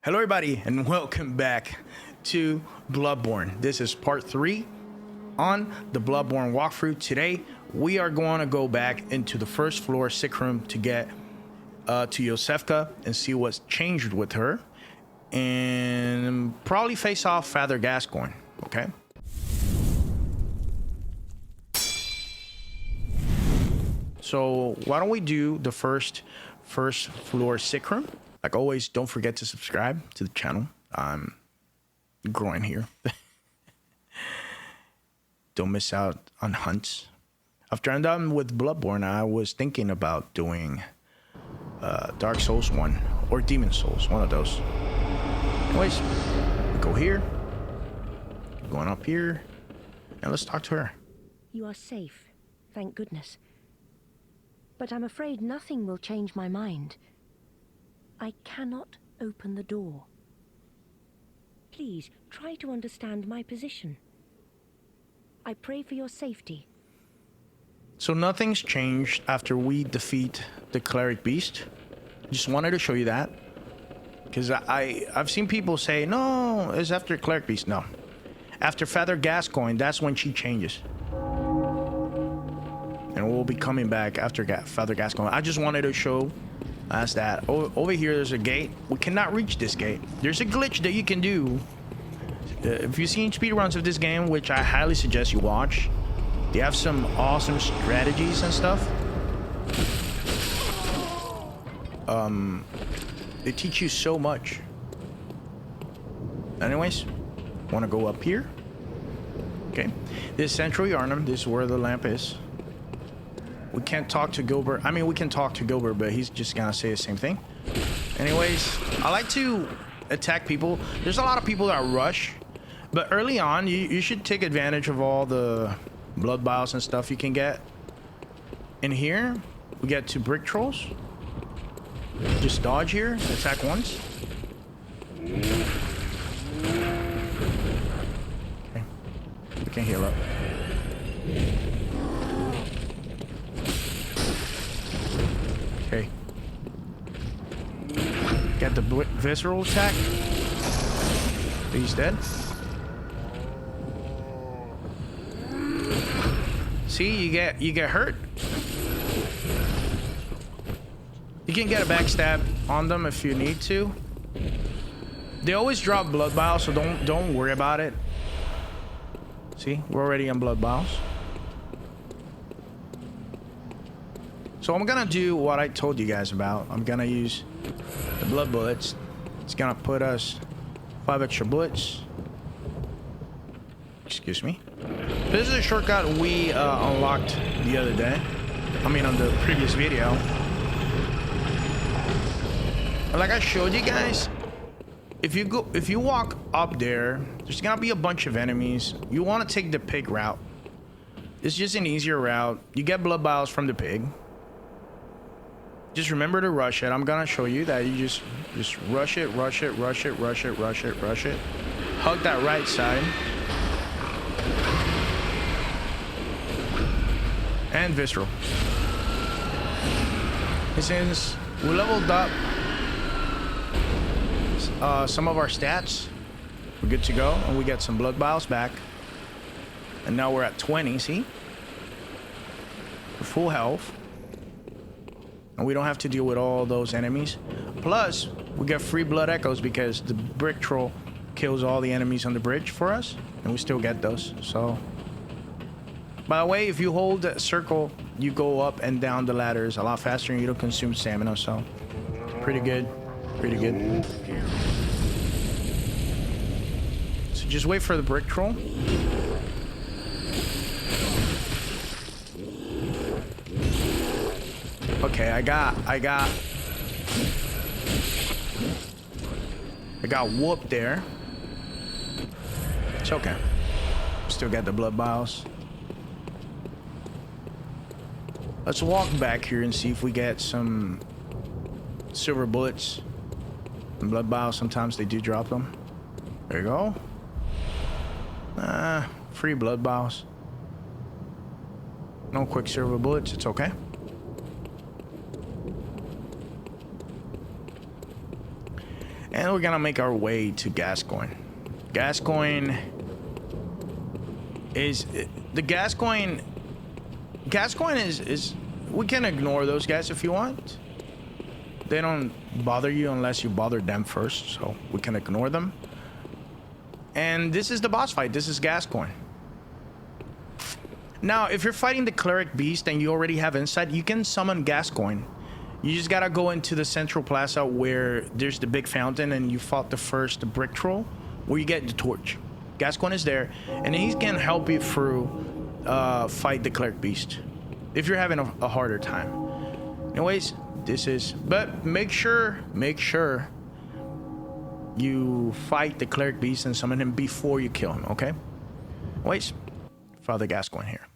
Hello everybody and welcome back to Bloodborne. This is part 3 on the Bloodborne walkthrough. Today we are going to go back into the first floor sick room to get to Yosefka and see what's changed with her, and probably face off Father Gascoigne. Okay, so why don't we do the first floor sick room? Like always, don't forget to subscribe to the channel. I'm growing here. Don't miss out on hunts. After I'm done with Bloodborne, I was thinking about doing Dark Souls 1 or Demon Souls, one of those. Anyways, we go here, going up here, and let's talk to her. You are safe, thank goodness. But I'm afraid nothing will change my mind. I cannot open the door. Please, try to understand my position. I pray for your safety. So nothing's changed after we defeat the cleric beast. Just wanted to show you that. Because I've seen people say, no, it's after cleric beast. No. After Father Gascoigne, that's when she changes. And we'll be coming back after Father Gascoigne. I just wanted to show us that. Over here, there's a gate. We cannot reach this gate. There's a glitch that you can do. If you've seen speedruns of this game, which I highly suggest you watch, they have some awesome strategies and stuff. They teach you so much. Anyways, want to go up here? Okay, this is Central Yharnam. This is where the lamp is. We can't talk to Gilbert. I mean, we can talk to Gilbert, but he's just gonna say the same thing. Anyways, I like to attack people. There's a lot of people that rush, but early on, you should take advantage of all the blood vials and stuff you can get. In here, we get to brick trolls. Just dodge here, attack once. Okay, we can heal up. Okay. Got the visceral attack. He's dead. See, you get hurt. You can get a backstab on them if you need to. They always drop blood vials, so don't worry about it. See, we're already on blood vials. So I'm gonna do what I told you guys about. I'm gonna use the blood bullets. It's gonna put us 5 extra bullets. Excuse me. This is a shortcut we unlocked the other day. I mean, on the previous video. Like I showed you guys, if you walk up there, there's gonna be a bunch of enemies. You want to take the pig route. It's just an easier route. You get blood vials from the pig. Just remember to rush it. I'm gonna show you that you just rush it. Hug that right side. And visceral. Since we leveled up some of our stats, we're good to go, and we get some blood vials back. And now we're at 20, see? We're full health. And we don't have to deal with all those enemies. Plus, we get free blood echoes because the brick troll kills all the enemies on the bridge for us. And we still get those. So, by the way, if you hold the circle, you go up and down the ladders a lot faster and you don't consume stamina. So, pretty good. Pretty good. So just wait for the brick troll. Okay, I got whooped there. It's okay. Still got the blood vials. Let's walk back here and see if we get some silver bullets and blood vials. Sometimes they do drop them. There you go. Free blood vials. No quicksilver bullets. It's okay. And we're gonna make our way to Gascoigne. Gascoigne is the Gascoigne is we can ignore those guys if you want. They don't bother you unless you bother them first, so we can ignore them. And this is the boss fight. This is Gascoigne. Now, if you're fighting the cleric beast and you already have insight, you can summon Gascoigne. You just gotta go into the central plaza where there's the big fountain and you fought the first brick troll, where you get the torch. Gascoigne is there, and he can help you through fight the cleric beast if you're having a harder time. Anyways, this is, but make sure you fight the cleric beast and summon him before you kill him, okay? Anyways, Father Gascoigne here.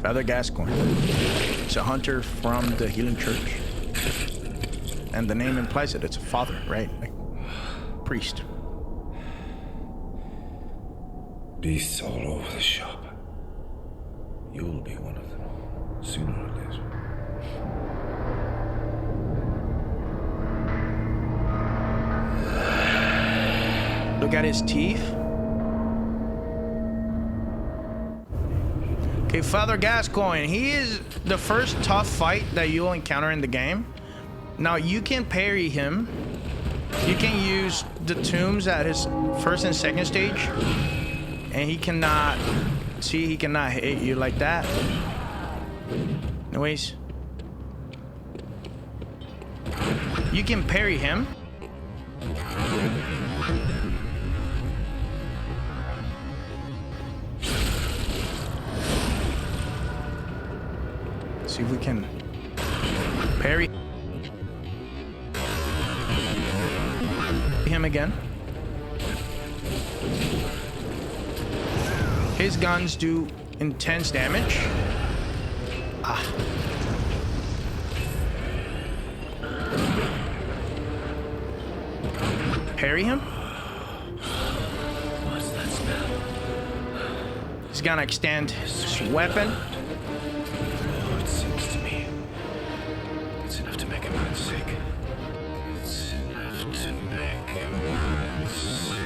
Father Gascoigne. It's a hunter from the Healing Church. And the name implies it. It's a father, right? Like priest. Beasts all over the shop. You'll be one of them, sooner or later. Look at his teeth. Okay, Father Gascoigne. He is the first tough fight that you'll encounter in the game. Now, you can parry him. You can use the tombs at his first and second stage. And he cannot... See, he cannot hit you like that. Anyways. You can parry him. See if we can parry him again. His guns do intense damage. Parry him. What's that smell? He's gonna extend his weapon. Oh, it seems to me it's enough to make a man sick. It's enough to make a man sick.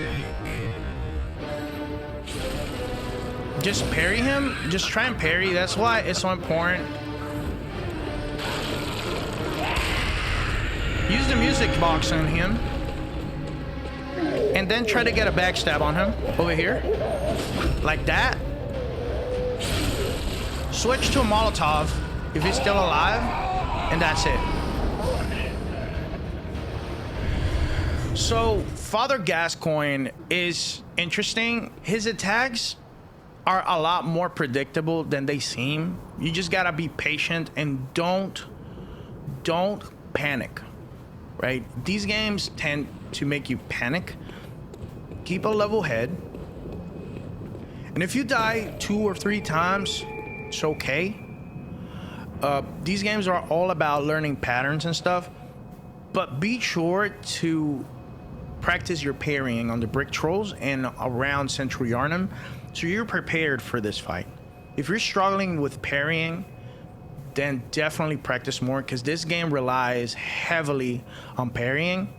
Just parry him. Just try and parry. That's why it's so important. Use the music box on him. And then try to get a backstab on him. Over here. Like that. Switch to a Molotov if he's still alive. And that's it. So, Father Gascoigne is interesting. His attacks are a lot more predictable than they seem. You just gotta be patient and don't panic, right? These games tend to make you panic. Keep a level head. And if you die 2 or 3 times, it's okay. These games are all about learning patterns and stuff, but be sure to practice your parrying on the brick trolls and around Central Yharnam, so you're prepared for this fight. If you're struggling with parrying, then definitely practice more, because this game relies heavily on parrying.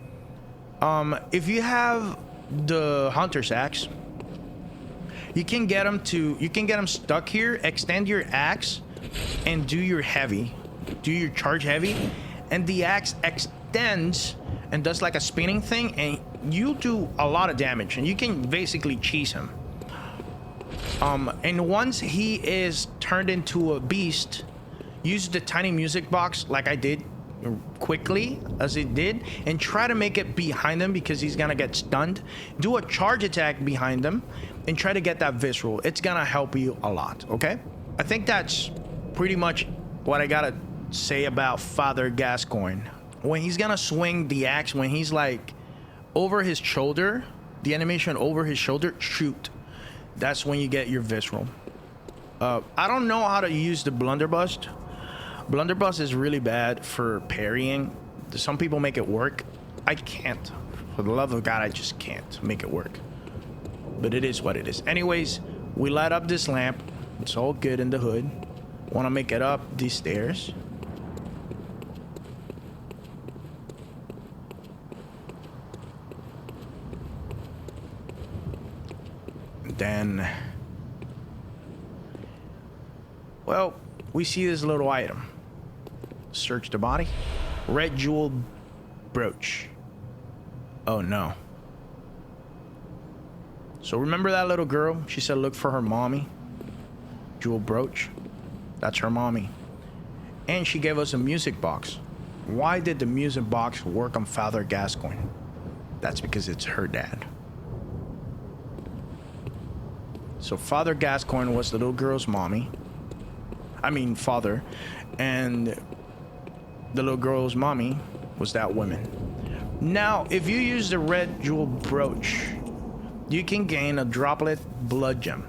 If you have the Hunter's Axe, you can get them stuck here, extend your axe, and do your charge heavy, and the axe extends and does like a spinning thing, and you do a lot of damage, and you can basically cheese him. And once he is turned into a beast, use the tiny music box like I did, quickly as it did, and try to make it behind him because he's gonna get stunned. Do a charge attack behind him and try to get that visceral. It's gonna help you a lot, okay? I think that's pretty much what I gotta say about Father Gascoigne. When he's gonna swing the axe, when he's like over his shoulder, the animation over his shoulder, shoot. That's when you get your visceral. I don't know how to use the blunderbuss. Blunderbuss is really bad for parrying. Some people make it work. I can't. For the love of God, I just can't make it work. But it is what it is. Anyways, we light up this lamp. It's all good in the hood. Want to make it up these stairs. Then, well, we see this little item. Search the body. Red jewel brooch. Oh no. So remember that little girl? She said look for her mommy. Jewel brooch. That's her mommy. And she gave us a music box. Why did the music box work on Father Gascoigne? That's because it's her dad. So Father Gascoigne was the little girl's mommy. I mean father. And the little girl's mommy was that woman. Now, if you use the red jewel brooch, you can gain a droplet blood gem.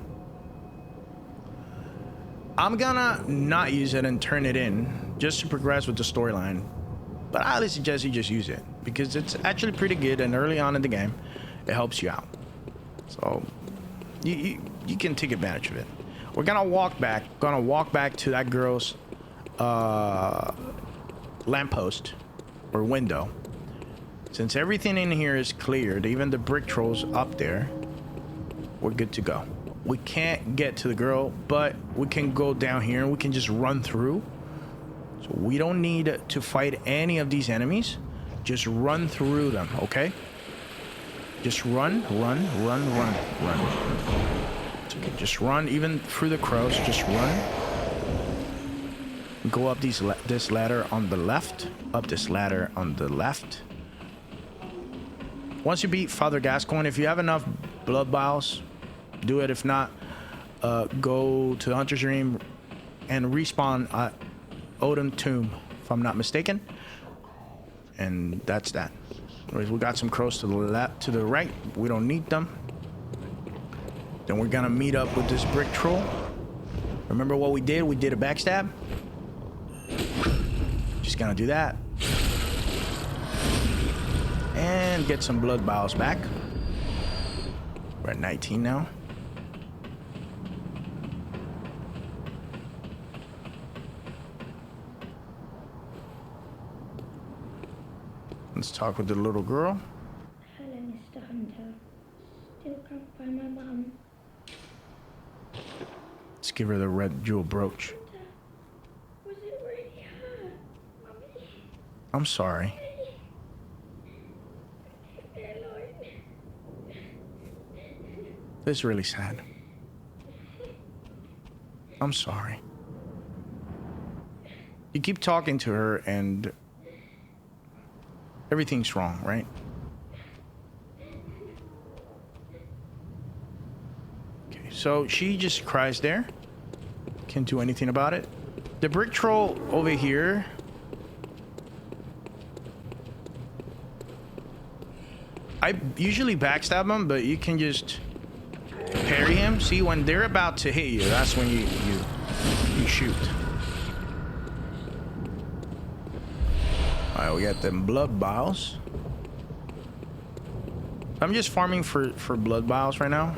I'm gonna not use it and turn it in just to progress with the storyline. But I highly suggest you just use it because it's actually pretty good, and early on in the game, it helps you out. So you can take advantage of it. We're gonna walk back. To that girl's lamppost or window. Since everything in here is cleared, even the brick trolls up there, we're good to go. We can't get to the girl, but we can go down here and we can just run through. So we don't need to fight any of these enemies. Just run through them, okay? Just run. It's okay, just run, even through the crows, just run. Go up this ladder on the left. Once you beat Father Gascoigne, if you have enough blood vials, do it. If not, go to the Hunter's Dream and respawn at Odin Tomb, if I'm not mistaken. And that's that. Anyways, we got some crows to the left, to the right. We don't need them. Then we're gonna meet up with this brick troll. Remember what we did? We did a backstab. Just gonna do that. And get some blood vials back. We're at 19 now. Let's talk with the little girl. Hello, Mr. Hunter. Still can't find my mum. Let's give her the red jewel brooch. Was it really her, Mummy? I'm sorry. Leave me alone. This is really sad. I'm sorry. You keep talking to her and everything's wrong, right? Okay, so she just cries there. Can't do anything about it. The brick troll over here. I usually backstab him, but you can just parry him. See, when they're about to hit you, that's when you shoot. Alright, we got them blood vials. I'm just farming for blood vials right now.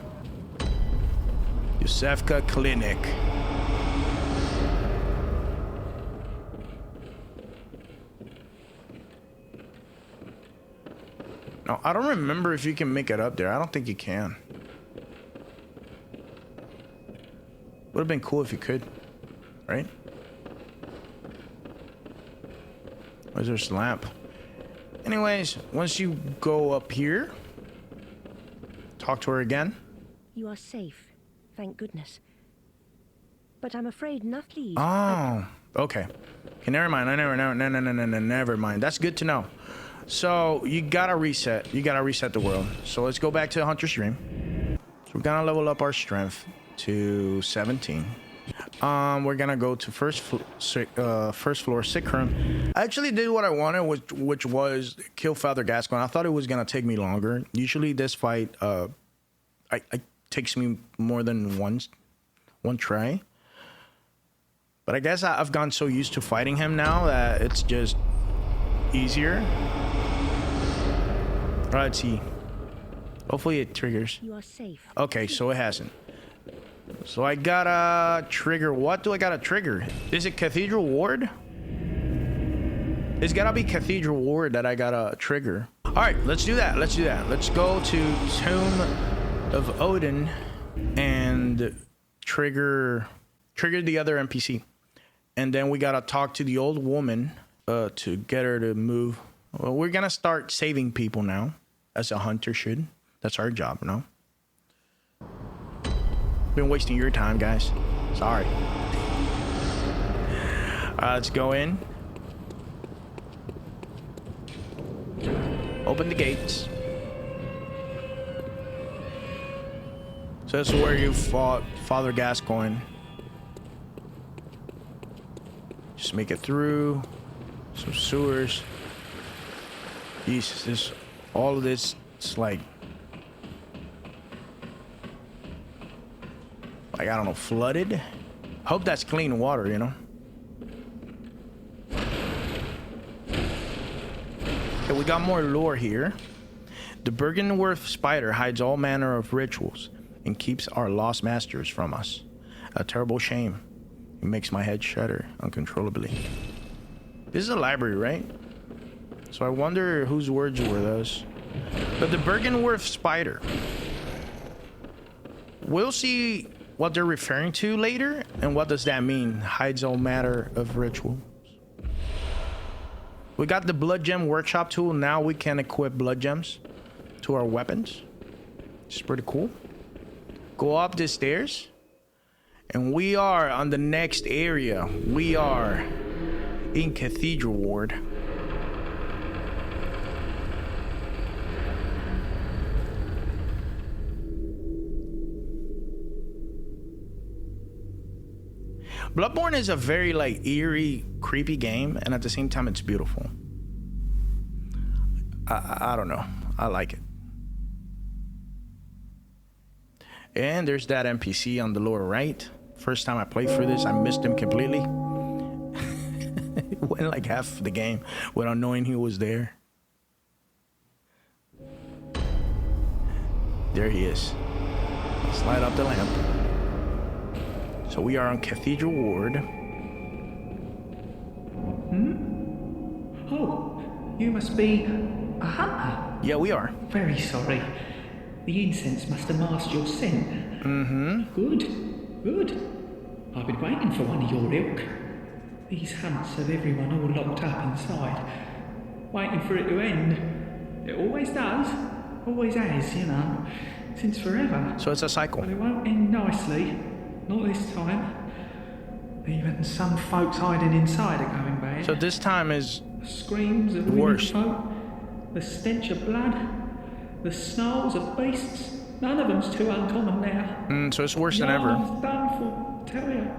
Yusefka Clinic. No, I don't remember if you can make it up there. I don't think you can. Would have been cool if you could, right? Where's this lamp? Anyways, once you go up here, talk to her again. You are safe, thank goodness. But I'm afraid nothing. Oh, okay. Okay, never mind. Never mind. That's good to know. So you gotta reset. You gotta reset the world. So let's go back to the Hunter's Dream. So we're gonna level up our strength to 17. We're gonna go to first floor sick room. I actually did what I wanted, which was kill Father Gascoigne. I thought it was gonna take me longer. Usually this fight, it takes me more than one try. But I guess I've gotten so used to fighting him now that it's just easier. All right, let's see. Hopefully it triggers. You are safe. Okay, so it hasn't. So I gotta trigger. What do I gotta trigger? Is it Cathedral Ward? It's gotta be Cathedral Ward that I gotta trigger. All right, let's do that. Let's do that. Let's go to Tomb of Odin and trigger the other NPC. And then we gotta talk to the old woman to get her to move. Well, we're gonna start saving people now, as a hunter should. That's our job, no? Been wasting your time, guys. Sorry. Let's go in. Open the gates. So this is where you fought Father Gascoigne. Just make it through. Some sewers. Jesus, all of this, it's like I don't know, flooded. Hope that's clean water, you know. Okay, we got more lore here. The Bergenworth spider hides all manner of rituals and keeps our lost masters from us. A terrible shame. It makes my head shudder uncontrollably. This is a library, right? So I wonder whose words were those. But the Bergenworth spider. We'll see what they're referring to later, and what does that mean? Hides all matter of rituals. We got the blood gem workshop tool. Now we can equip blood gems to our weapons. It's pretty cool. Go up the stairs, and we are on the next area. We are in Cathedral Ward. Bloodborne is a very like eerie, creepy game, and at the same time it's beautiful. I don't know. I like it. And there's that NPC on the lower right. First time I played through this, I missed him completely. It went like half the game without knowing he was there. There he is. Slide up the lamp. So we are on Cathedral Ward. Oh, you must be a hunter. Yeah, we are. Very sorry. The incense must have masked your scent. Good. I've been waiting for one of your ilk. These hunts have everyone all locked up inside, waiting for it to end. It always does. Always has, you know, since forever. So it's a cycle. But it won't end nicely. Not this time. Even some folks hiding inside are going bad. So this time is The screams of worse. women folk, the stench of blood, the snarls of beasts. None of them's too uncommon now. So it's worse than ever. Yharnam's done for, tell you.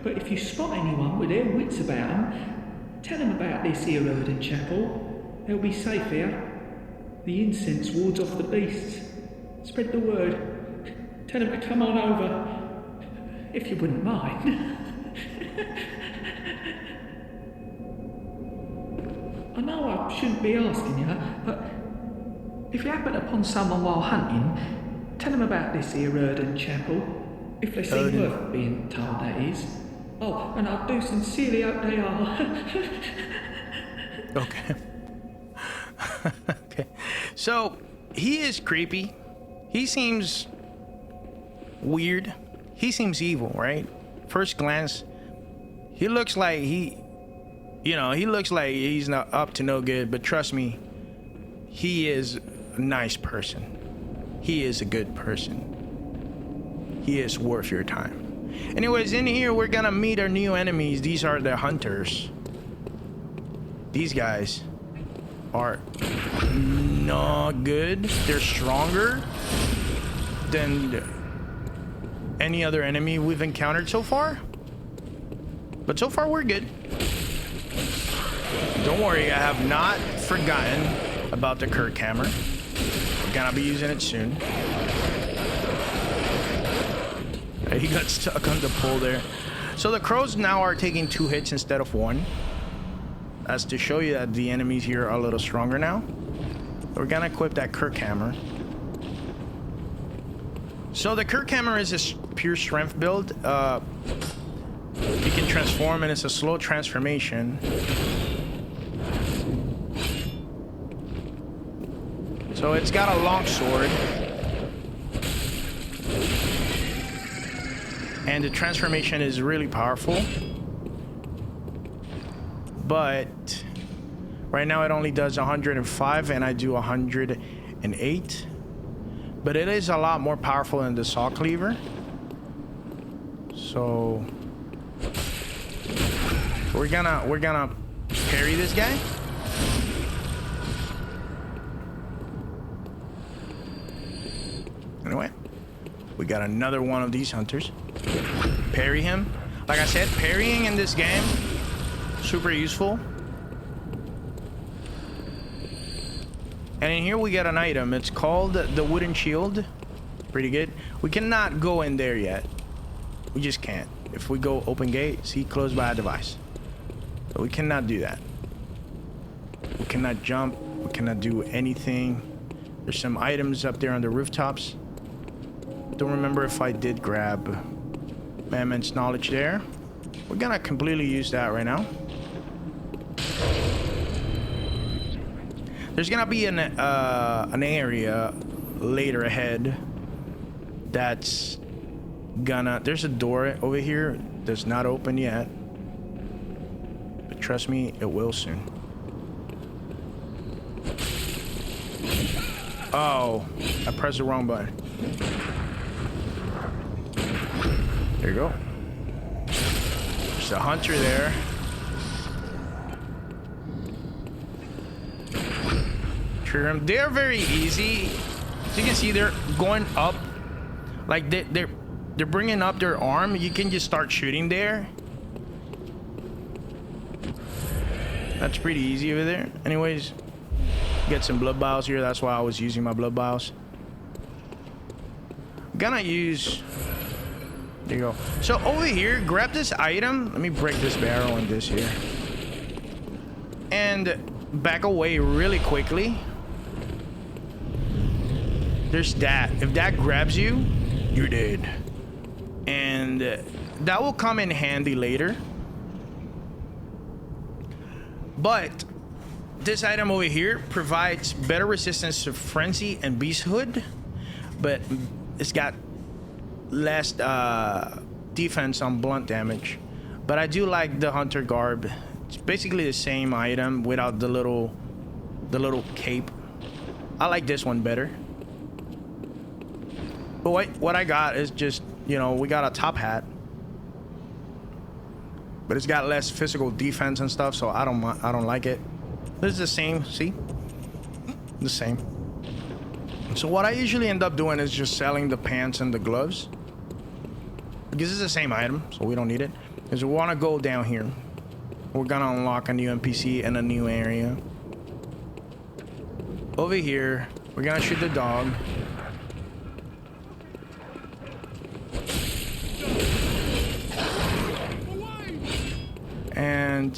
But if you spot anyone with their wits about them, tell them about this here Erden Chapel. They'll be safe here. The incense wards off the beasts. Spread the word. Tell them to come on over. If you wouldn't mind. I know I shouldn't be asking you, but if you happen upon someone while hunting, tell them about this here Erden Chapel. If they seem worth being told, that is. Oh, and I do sincerely hope they are. Okay. Okay. So he is creepy. He seems weird. He seems evil, right? First glance, he looks like he looks like he's not up to no good, but trust me, he is a nice person. He is a good person. He is worth your time. Anyways, in here we're gonna meet our new enemies. These are the hunters. These guys are not good. They're stronger than any other enemy we've encountered so far. But so far we're good. Don't worry, I have not forgotten about the Kirk hammer. We're gonna be using it soon. He got stuck on the pole there. So the crows now are taking 2 hits instead of 1. That's to show you that the enemies here are a little stronger now. We're gonna equip that Kirk Hammer. So the Kirk Hammer is a pure strength build. You can transform and it's a slow transformation. So it's got a long sword. And the transformation is really powerful. But right now it only does 105 and I do 108. But it is a lot more powerful than the saw cleaver. So we're gonna parry this guy. Anyway, we got another one of these hunters. Parry him. Like I said, parrying in this game, super useful. And in here we got an item. It's called the wooden shield. Pretty good. We cannot go in there yet. We just can't. If we go open gate, see, closed by a device. So we cannot do that. We cannot jump. We cannot do anything. There's some items up there on the rooftops. Don't remember if I did grab Mammon's knowledge there. We're gonna completely use that right now. There's gonna be an area later ahead that's gonna... There's a door over here that's not open yet. But trust me, it will soon. Oh, I pressed the wrong button. There you go. There's a hunter there. Trigger him. They're very easy. As you can see, they're going up. Like they're bringing up their arm. You can just start shooting there. That's pretty easy over there. Anyways, get some blood vials here. That's why I was using my blood vials. I'm gonna use... There you go. So over here, grab this item. Let me break this barrel in this here. And back away really quickly. There's that. If that grabs you, you're dead. And that will come in handy later. But this item over here provides better resistance to frenzy and beasthood, but it's got less defense on blunt damage. But I do like the hunter garb. It's basically the same item without the little cape. I like this one better. But what I got is just, you know, we got a top hat, but it's got less physical defense and stuff, so I don't like it. This is the same, see? The same. So what I usually end up doing is just selling the pants and the gloves, because it's the same item, so we don't need it. Because we want to go down here. We're gonna unlock a new NPC and a new area. Over here, we're gonna shoot the dog. And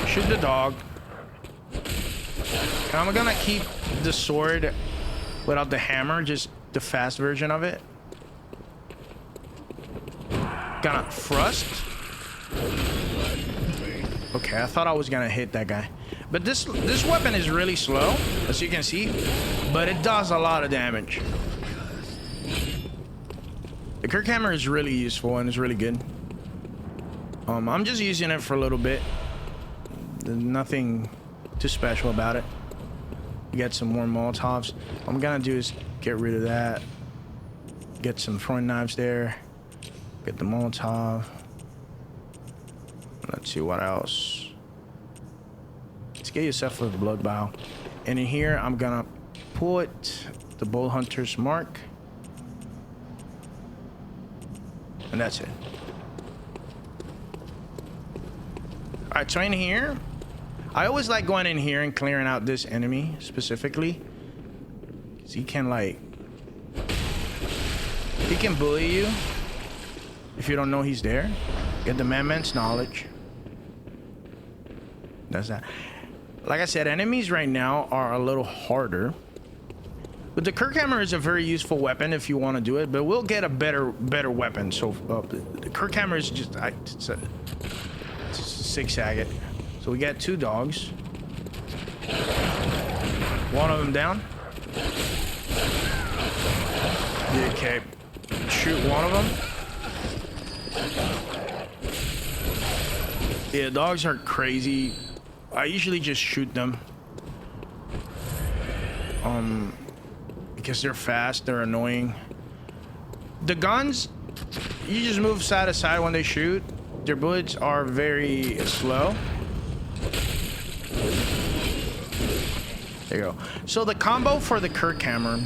shoot the dog. And I'm gonna keep the sword without the hammer, just the fast version of it. Gonna thrust. Okay, I thought I was gonna hit that guy. But this weapon is really slow, as you can see, but it does a lot of damage. The Kirk Hammer is really useful and is really good. I'm just using it for a little bit. There's nothing too special about it. Get some more Molotovs. What I'm gonna do is get rid of that. Get some throwing knives there. Get the Molotov. Let's see what else. Let's get yourself a blood vial. And in here, I'm gonna put the Bull Hunter's mark. And that's it. Alright, so in here, I always like going in here and clearing out this enemy specifically. Because he can, like, He can bully you if you don't know he's there. Get the man's knowledge. That's that. Like I said, enemies right now are a little harder. But the Kirkhammer is a very useful weapon if you want to do it. But we'll get a better weapon. So the Kirkhammer is just it's a zigzag it. So we got 2 dogs. One of them down. Okay. Shoot one of them. Yeah, dogs are crazy. I usually just shoot them. Because they're fast, they're annoying. The guns, you just move side to side when they shoot. Their bullets are very slow. There you go. So the combo for the Kirkhammer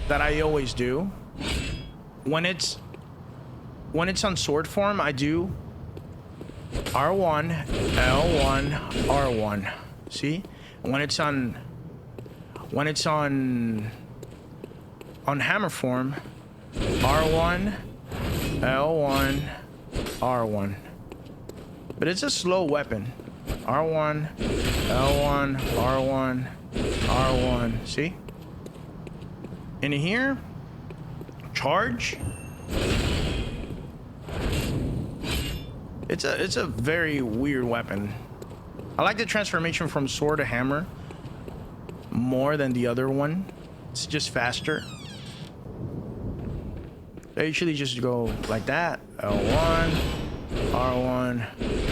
that I always do, when it's on sword form, I do R1, L1, R1. See? When it's on hammer form, R1, L1, R1. But it's a slow weapon. R1, L1, R1, R1. See? In here, charge. It's a very weird weapon. I like the transformation from sword to hammer more than the other one. It's just faster. I usually just go like that. L1, R1,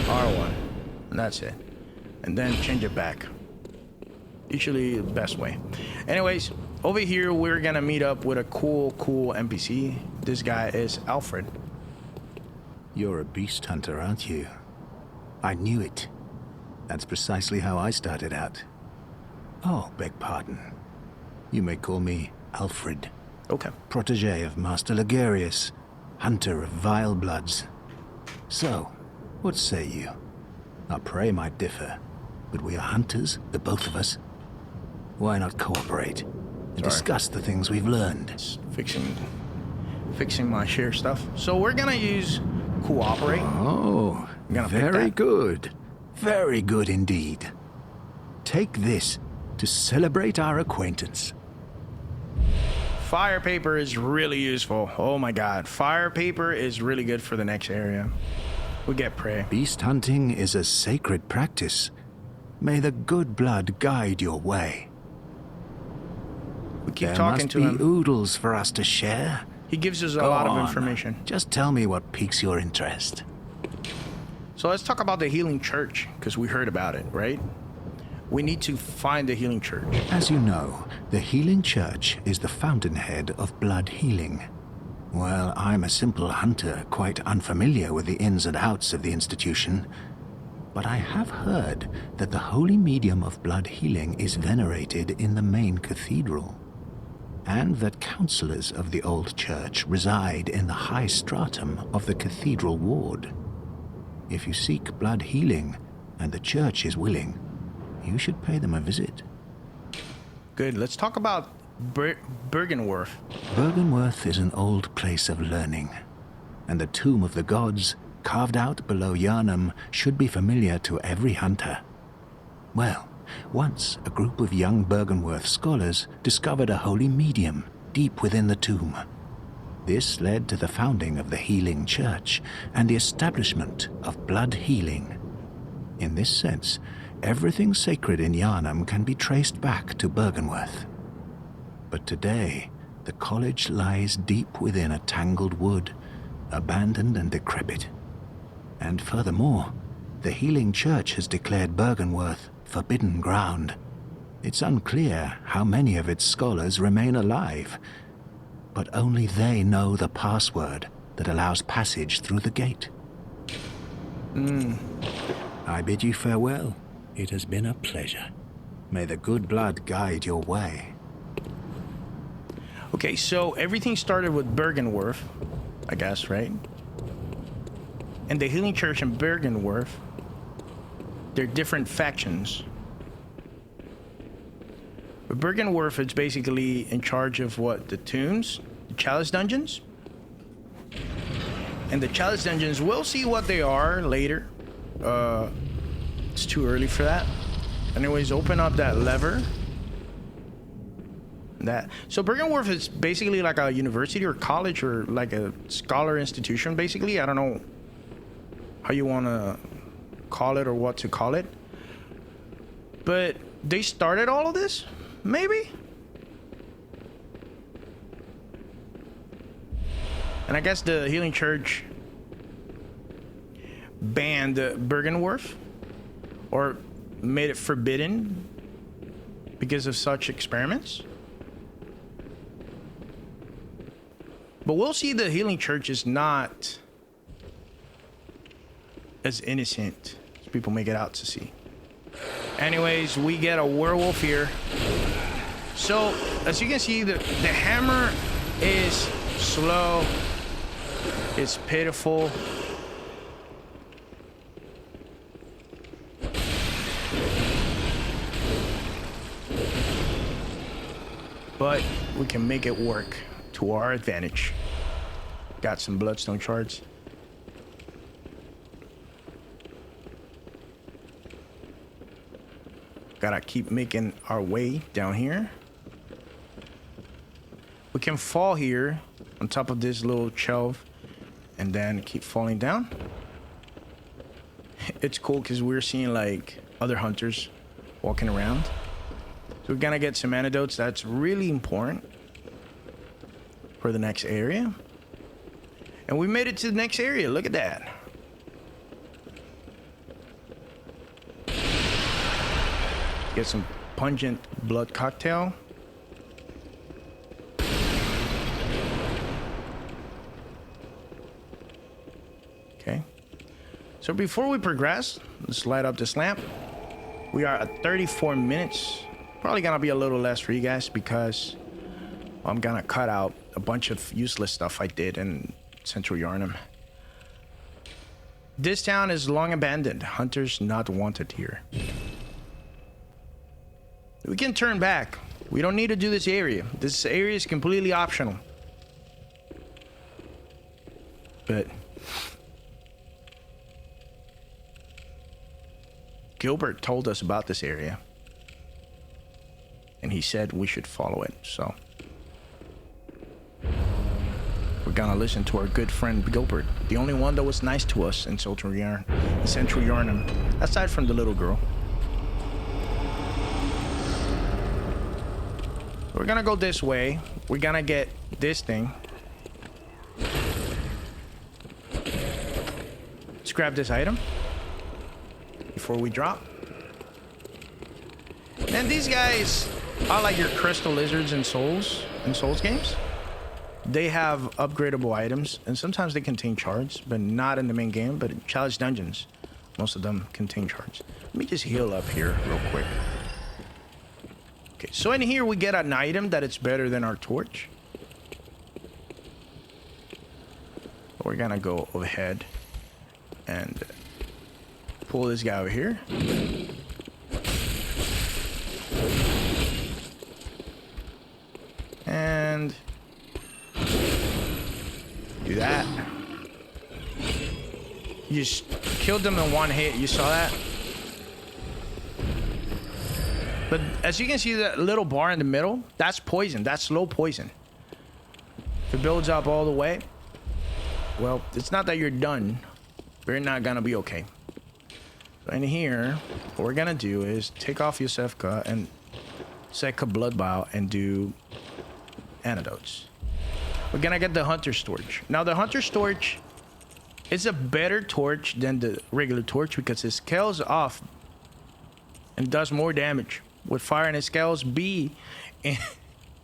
R1. And that's it. And then change it back. Usually the best way. Anyways, over here we're gonna meet up with a cool NPC. This guy is Alfred. You're a beast hunter, aren't you? I knew it. That's precisely how I started out. Oh, beg pardon. You may call me Alfred. Okay. Protégé of Master Ligarius, hunter of vile bloods. So, what say you? Our prey might differ, but we are hunters, the both of us. Why not cooperate and discuss the things we've learned? It's fixing my share stuff. So we're gonna use cooperate. Oh, very good. Very good indeed. Take this to celebrate our acquaintance. Fire paper is really useful. Oh my god. Fire paper is really good for the next area. We get prey. Beast hunting is a sacred practice. May the good blood guide your way. We keep talking to him. There must be oodles for us to share. He gives us a lot of information. Just tell me what piques your interest. So let's talk about the healing church, because we heard about it, right? We need to find the healing church. As you know, the healing church is the fountainhead of blood healing. Well, I'm a simple hunter, quite unfamiliar with the ins and outs of the institution. But I have heard that the holy medium of blood healing is venerated in the main cathedral, and that counselors of the old church reside in the high stratum of the Cathedral Ward. If you seek blood healing, and the church is willing, you should pay them a visit. Good. Let's talk about Byrgenwerth. Byrgenwerth is an old place of learning, and the tomb of the gods, carved out below Yharnam, should be familiar to every hunter. Well, once a group of young Byrgenwerth scholars discovered a holy medium deep within the tomb. This led to the founding of the healing church and the establishment of blood healing. In this sense, everything sacred in Yharnam can be traced back to Byrgenwerth. But today, the college lies deep within a tangled wood, abandoned and decrepit. And furthermore, the healing church has declared Byrgenwerth forbidden ground. It's unclear how many of its scholars remain alive, but only they know the password that allows passage through the gate. I bid you farewell. It has been a pleasure. May the good blood guide your way. Okay, so everything started with Byrgenwerth, I guess, right? And the healing church in Byrgenwerth, they're different factions. But Byrgenwerth is basically in charge of what? The tombs? The chalice dungeons? And the chalice dungeons, we'll see what they are later. It's too early for that. Anyways, open up that lever. So Bergenworth is basically like a university or college or like a scholar institution, basically. I don't know how you want to call it or what to call it. But they started all of this? Maybe? And I guess the Healing Church banned Bergenworth or made it forbidden because of such experiments. But we'll see the Healing Church is not as innocent as people make it out to see. Anyways, we get a werewolf here. So, as you can see, the hammer is slow. It's pitiful. But we can make it work to our advantage. Got some bloodstone shards. Gotta keep making our way down here. We can fall here on top of this little shelf and then keep falling down. It's cool because we're seeing like other hunters walking around. So we're gonna get some antidotes. That's really important for the next area. And we made it to the next area. Look at that. Get some pungent blood cocktail. Okay. So before we progress, let's light up this lamp. We are at 34 minutes. Probably gonna be a little less for you guys because I'm gonna cut out a bunch of useless stuff I did in Central Yharnam. This town is long abandoned. Hunters not wanted here. We can turn back. We don't need to do this area. This area is completely optional. But Gilbert told us about this area. And he said we should follow it, so we're gonna listen to our good friend Gilbert, the only one that was nice to us in Central Yharnam, aside from the little girl. We're gonna go this way. We're gonna get this thing. Let's grab this item before we drop. And these guys are like your crystal lizards in Souls games. They have upgradable items, and sometimes they contain shards, but not in the main game. But in challenge dungeons, most of them contain shards. Let me just heal up here real quick. Okay, so in here we get an item that it's better than our torch. We're gonna go overhead and pull this guy over here. And do that. You just killed them in one hit. You saw that? But as you can see, that little bar in the middle, that's poison. That's slow poison. If it builds up all the way, well, it's not that you're done. We're not gonna be okay. So in here, what we're gonna do is take off Yosefka and Sekka Blood Vial and do antidotes. We're gonna get the Hunter's Torch. Now the Hunter's Torch is a better torch than the regular torch because it scales off and does more damage with fire, and it scales B in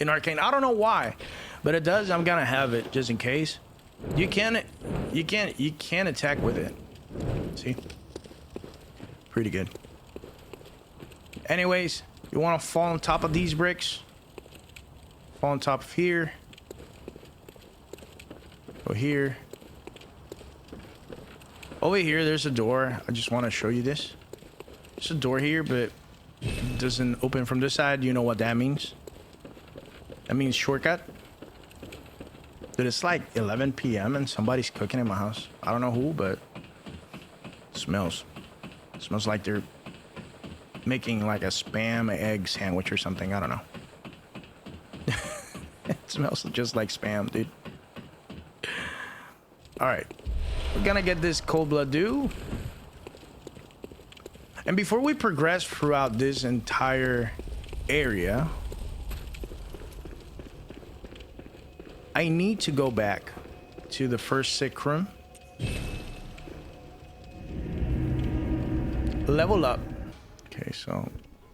arcane. I don't know why, but it does. I'm gonna have it just in case. You can attack with it. See? Pretty good. Anyways, you want to fall on top of these bricks. Fall on top of here. Go here. Over here, there's a door. I just want to show you this. There's a door here, but it doesn't open from this side. You know what that means? That means shortcut. Dude, it's like 11 p.m. and somebody's cooking in my house. I don't know who, but it smells. It smells like they're making like a Spam egg sandwich or something. I don't know. It smells just like Spam, dude. All right. We're gonna get this cold blood dew. And before we progress throughout this entire area, I need to go back to the first sick room. Level up. Okay, so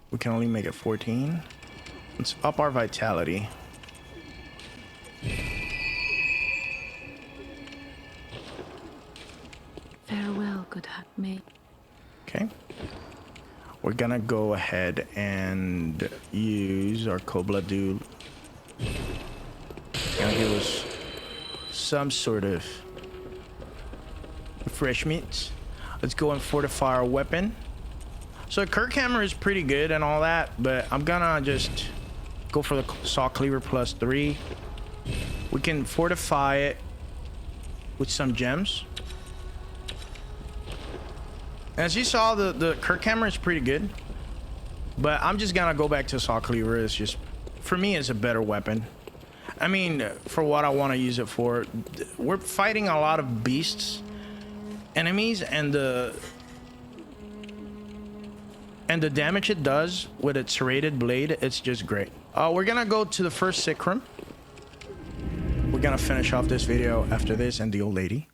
we can only make it 14. Let's up our vitality. Farewell, good mate. Okay. We're gonna go ahead and use our cold blood dew. It's gonna give us some sort of refreshment. Let's go and fortify our weapon. So the Kirk hammer is pretty good and all that, but I'm gonna just go for the saw cleaver +3. We can fortify it with some gems. As you saw, the Kirk hammer is pretty good, but I'm just gonna go back to saw cleaver. It's just, for me, it's a better weapon. I mean, for what I want to use it for, we're fighting a lot of beasts, enemies, and the damage it does with its serrated blade, it's just great. We're gonna go to the first sick room. We're gonna finish off this video after this and the old lady,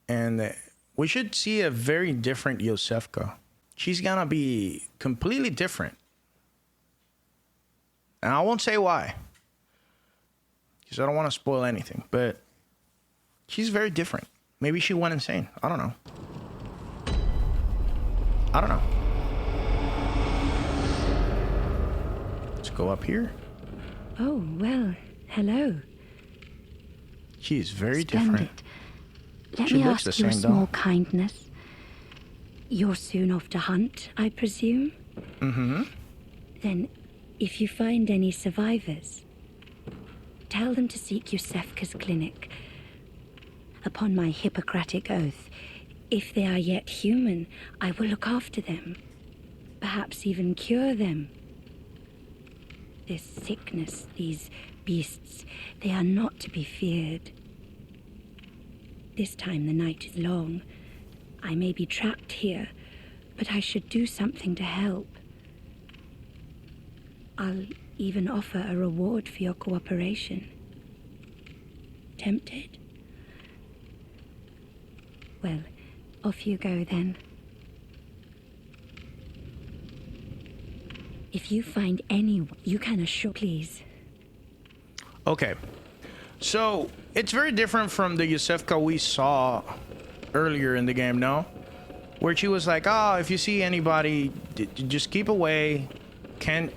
and we should see a very different Yosefka. She's gonna be completely different, and I won't say why, because I don't want to spoil anything, but she's very different. Maybe she went insane. I don't know. I don't know. Let's go up here. Oh, well, hello. She is very Splendid. different. Let She me looks ask the you a same, though. small kindness. You're soon off to hunt, I presume? Mm-hmm. Then, if you find any survivors, tell them to seek Yosefka's clinic. Upon my Hippocratic oath, if they are yet human, I will look after them. Perhaps even cure them. This sickness, these beasts, they are not to be feared. This time the night is long. I may be trapped here, but I should do something to help. I'll even offer a reward for your cooperation. Tempted? Well, off you go then. If you find anyone, you can assure, please. Okay. So, it's very different from the Yosefka we saw earlier in the game, no? Where she was like, oh, if you see anybody, just keep away. Can't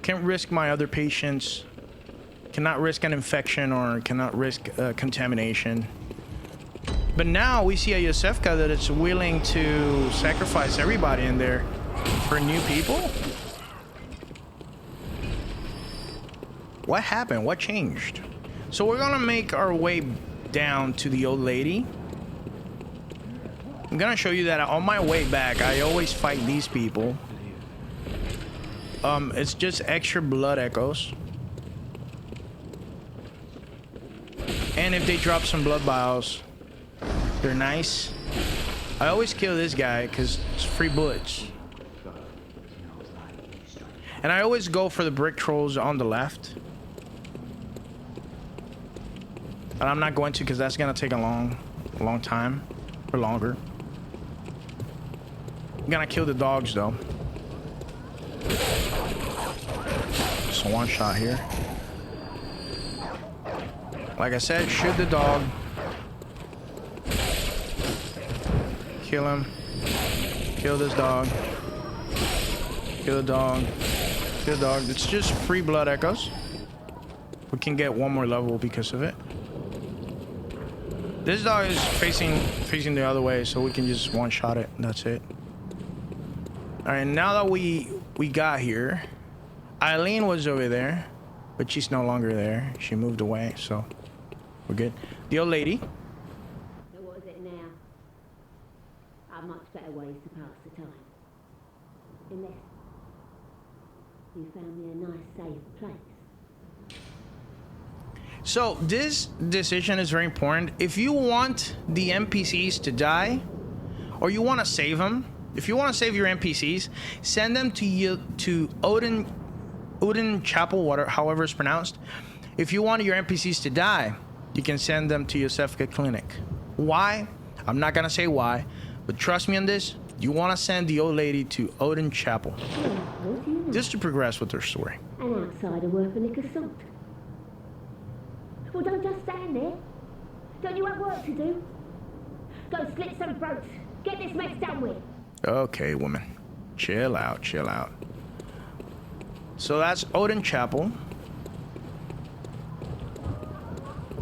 risk my other patients. Cannot risk an infection or cannot risk contamination. But now we see a Yosefka that is willing to sacrifice everybody in there for new people. What happened? What changed? So we're gonna make our way down to the old lady. I'm gonna show you that on my way back, I always fight these people. It's just extra blood echoes. And if they drop some blood vials, they're nice. I always kill this guy because it's free bullets. And I always go for the brick trolls on the left. But I'm not going to because that's gonna take a long time or longer. I'm gonna kill the dogs though. Just one shot here. Like I said, shoot the dog. Kill him. Kill this dog. Kill the dog. Kill the dog. It's just free blood echoes. We can get one more level because of it. This dog is facing the other way, so we can just one-shot it. That's it. All right, now that we got here, Eileen was over there. But she's no longer there. She moved away, so we're good. The old lady. So what is it now? Are much better ways to pass the time. Unless you found me a nice safe place. So this decision is very important. If you want the NPCs to die, or you want to save them, if you want to save your NPCs, send them to Odin Chapel, however it's pronounced. If you want your NPCs to die, you can send them to Yosefka Clinic. Why? I'm not gonna say why, but trust me on this. You want to send the old lady to Odin Chapel, just to progress with her story. An outsider worth a lick of salt. Well, don't just stand there. Don't you have work to do? Go slit some throats. Get this mess done with. Okay, woman. Chill out, chill out. So that's Odin Chapel.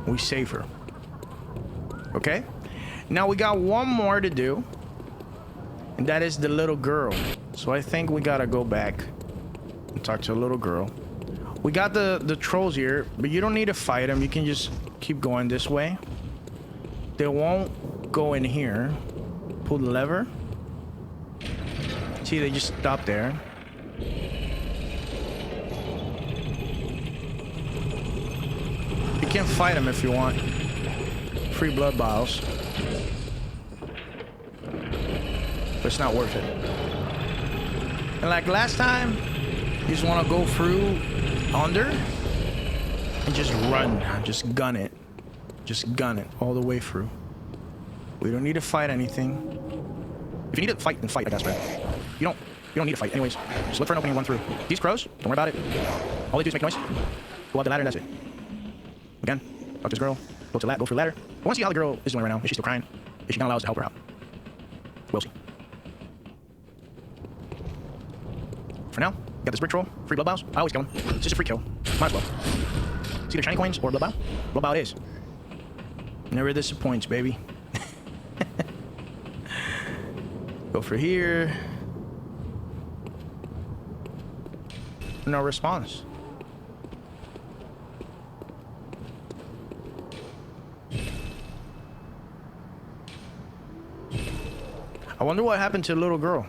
We save her. Okay? Now we got one more to do. And that is the little girl. So I think we gotta go back and talk to a little girl. We got the trolls here, but you don't need to fight them. You can just keep going this way. They won't go in here. Pull the lever. See, they just stop there. You can fight them if you want. Free blood vials. But it's not worth it. And like last time, you just want to go through under and just run. Just gun it. Just gun it all the way through. We don't need to fight anything. If you need to fight, then fight, I guess, but you don't need to fight. Anyways, just look for an opening and run through. These crows, don't worry about it. All they do is make noise. Go up the ladder and that's it. Again, talk to this girl. Go through the ladder. I want to see how the girl is doing right now. Is she still crying? Is she gonna allow us to help her out? We'll see. For now, got this brick troll, free blood vials. I always kill him. It's just a free kill. Might as well. It's either shiny coins or blood vial. Blood vial it is. Never disappoints, baby. Go for here. No response. I wonder what happened to the little girl.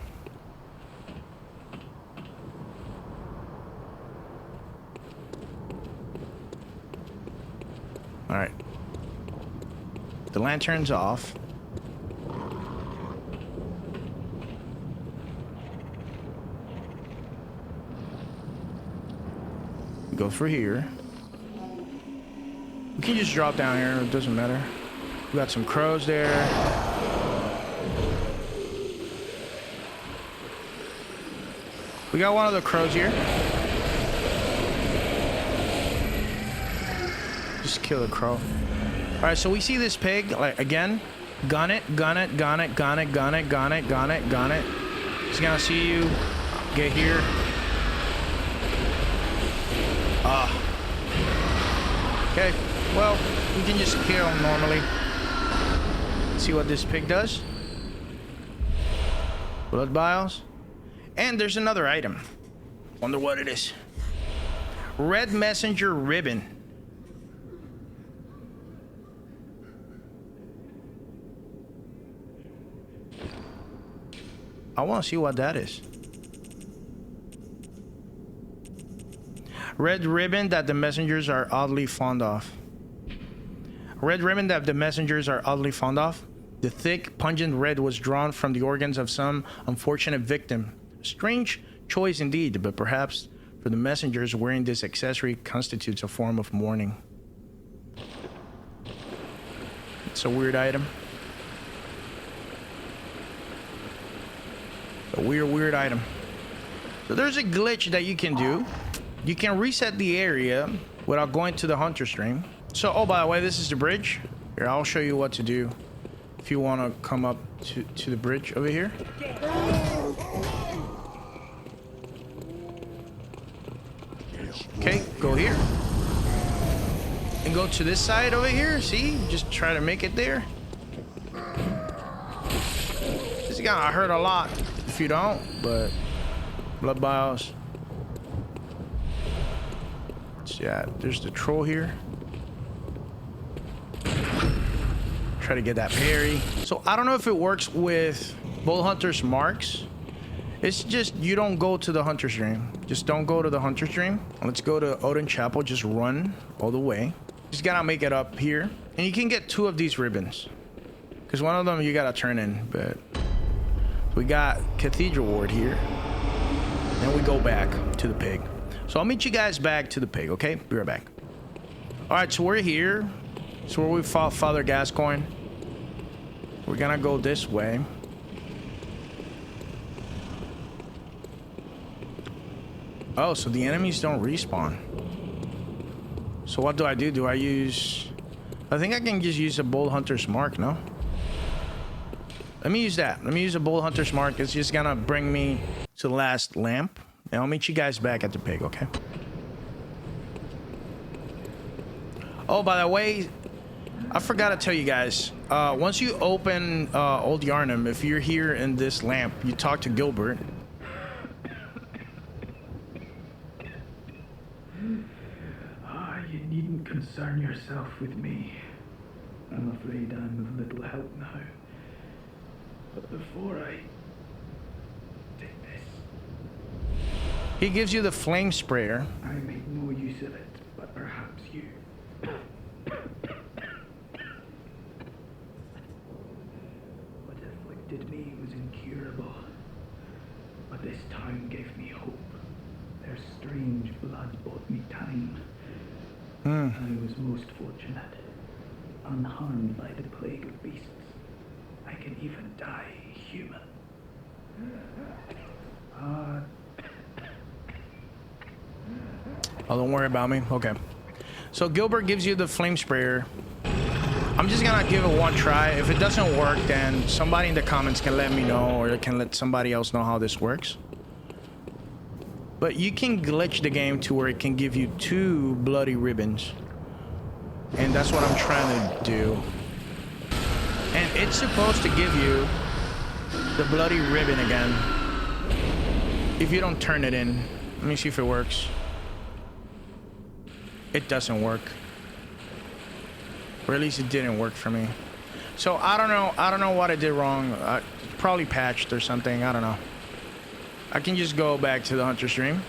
All right. The lantern's off. Go through here. We can just drop down here. It doesn't matter. We got some crows there. We got one of the crows here. Just kill the crow. All right, so we see this pig, like, again. Gun it, gun it, gun it, gun it, gun it, gun it, gun it, gun it. He's gonna see you. Get here. Okay, well, we can just kill him normally. See what this pig does. Blood vials. And there's another item. Wonder what it is. Red messenger ribbon. I want to see what that is. Red ribbon that the messengers are oddly fond of. Red ribbon that the messengers are oddly fond of. The thick, pungent red was drawn from the organs of some unfortunate victim. Strange choice indeed, but perhaps for the messengers, wearing this accessory constitutes a form of mourning. It's a weird item. A weird item. So there's a glitch that you can do. You can reset the area without going to the hunter stream. So, oh, by the way, this is the bridge. Here, I'll show you what to do if you want to come up to the bridge over here. Okay, go here. And go to this side over here. See? Just try to make it there. This is gonna hurt a lot if you don't, but blood vials. Yeah, there's the troll here. Try to get that parry. So I don't know if it works with Bull Hunter's marks. It's just you don't go to the Hunter's Dream. Just don't go to the Hunter's Dream. Let's go to Odin Chapel. Just run all the way. Just gotta make it up here. And you can get 2 of these ribbons. Because one of them you gotta turn in. But we got Cathedral Ward here. Then we go back to the pig. So I'll meet you guys back to the pig, okay? Be right back. Alright, so we're here. So where we fought Father Gascoigne. We're gonna go this way. Oh, so the enemies don't respawn. So what do? Do I use... I think I can just use a Bull Hunter's Mark, no? Let me use that. Let me use a Bull Hunter's Mark. It's just gonna bring me to the last lamp. And I'll meet you guys back at the pig, okay? Oh, by the way, I forgot to tell you guys. Once you open Old Yharnam, if you're here in this lamp, you talk to Gilbert. You needn't concern yourself with me. I'm afraid I'm of little help now. But before I take this, He gives you the flame sprayer. I made no use of it, but perhaps you. What afflicted me was incurable, but this town gave me hope. Their strange blood bought me time. I was most fortunate, unharmed by the plague of beasts. I can even die human. Oh, don't worry about me. Okay. So Gilbert gives you the flame sprayer. I'm just gonna give it one try. If it doesn't work, then somebody in the comments can let me know, or can let somebody else know how this works. But you can glitch the game to where it can give you 2 bloody ribbons. And that's what I'm trying to do. And it's supposed to give you the bloody ribbon again if you don't turn it in. Let me see if it works. It doesn't work. Or at least it didn't work for me. So I don't know what I did wrong. Probably patched or something. I don't know. I can just go back to the Hunter's Dream.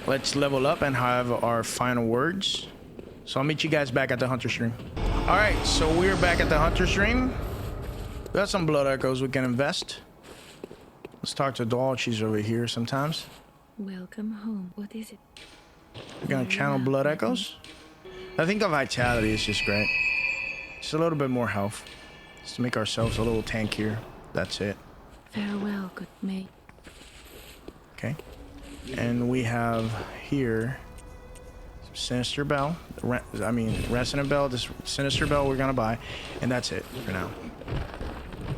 Let's level up and have our final words. So I'll meet you guys back at the Hunter's Dream. Alright, so we're back at the Hunter's Dream. We got some blood echoes we can invest. Let's talk to Doll. She's over here sometimes. Welcome home. What is it? We're gonna channel blood echoes. I think the vitality is just great. Just a little bit more health. Just to make ourselves a little tankier. That's it. Farewell, good mate. Okay. And we have here Sinister Bell. Resonant Bell. This Sinister Bell we're gonna buy. And that's it for now.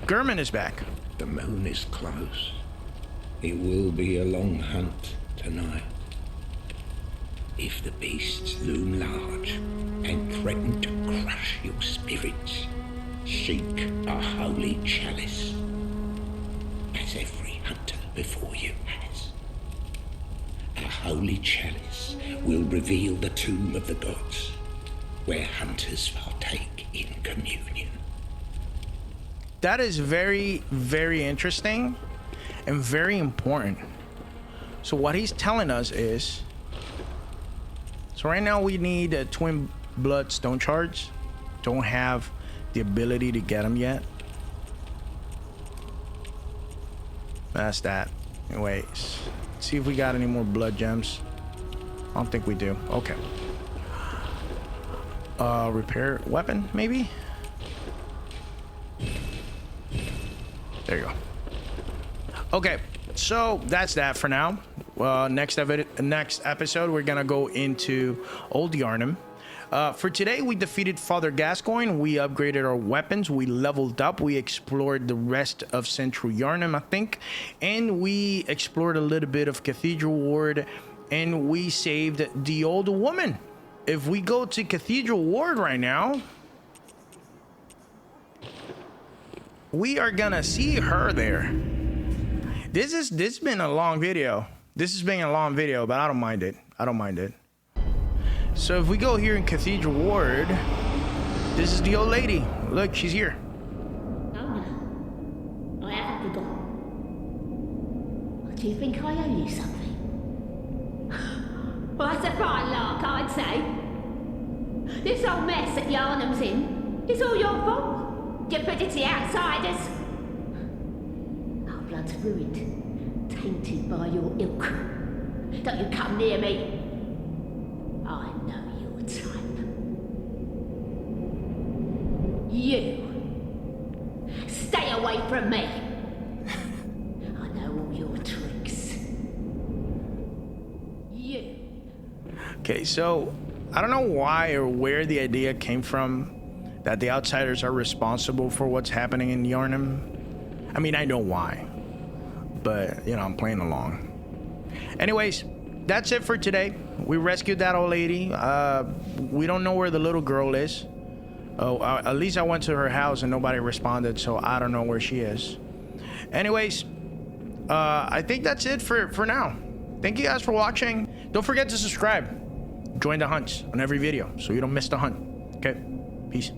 Gurman is back. The moon is close. It will be a long hunt tonight. If the beasts loom large and threaten to crush your spirits, seek a holy chalice, as every hunter before you has. A holy chalice will reveal the tomb of the gods, where hunters partake in communion. That is very, very interesting and very important. So what he's telling us is, so right now we need a twin blood stone shards. Don't have the ability to get them yet. That's that. Anyways, let's see if we got any more blood gems. I don't think we do. Okay. Repair weapon, maybe? There you go. Okay, so that's that for now. Next episode, we're gonna go into Old Yharnam. For today, we defeated Father Gascoigne. We upgraded our weapons. We leveled up. We explored the rest of Central Yharnam, I think. And we explored a little bit of Cathedral Ward. And we saved the old woman. If we go to Cathedral Ward right now, we are gonna see her there. This has been a long video. This has been a long video, but I don't mind it. I don't mind it. So if we go here in Cathedral Ward, this is the old lady. Look, she's here. Oh no, I haven't forgotten. Do you think I owe you something? Well, that's a fine lark, I'd say. This whole mess that Yharnam's in is all your fault. Stupidity outsiders. Our blood's ruined, tainted by your ilk. Don't you come near me. I know your type. You. Stay away from me. I know all your tricks. You. Okay, so I don't know why or where the idea came from that the outsiders are responsible for what's happening in Yharnam. I mean, I know why, but you know, I'm playing along. Anyways, that's it for today. We rescued that old lady. We don't know where the little girl is. Oh, at least I went to her house and nobody responded, so I don't know where she is. Anyways, I think that's it for now. Thank you guys for watching. Don't forget to subscribe. Join the hunts on every video so you don't miss the hunt. Okay, peace.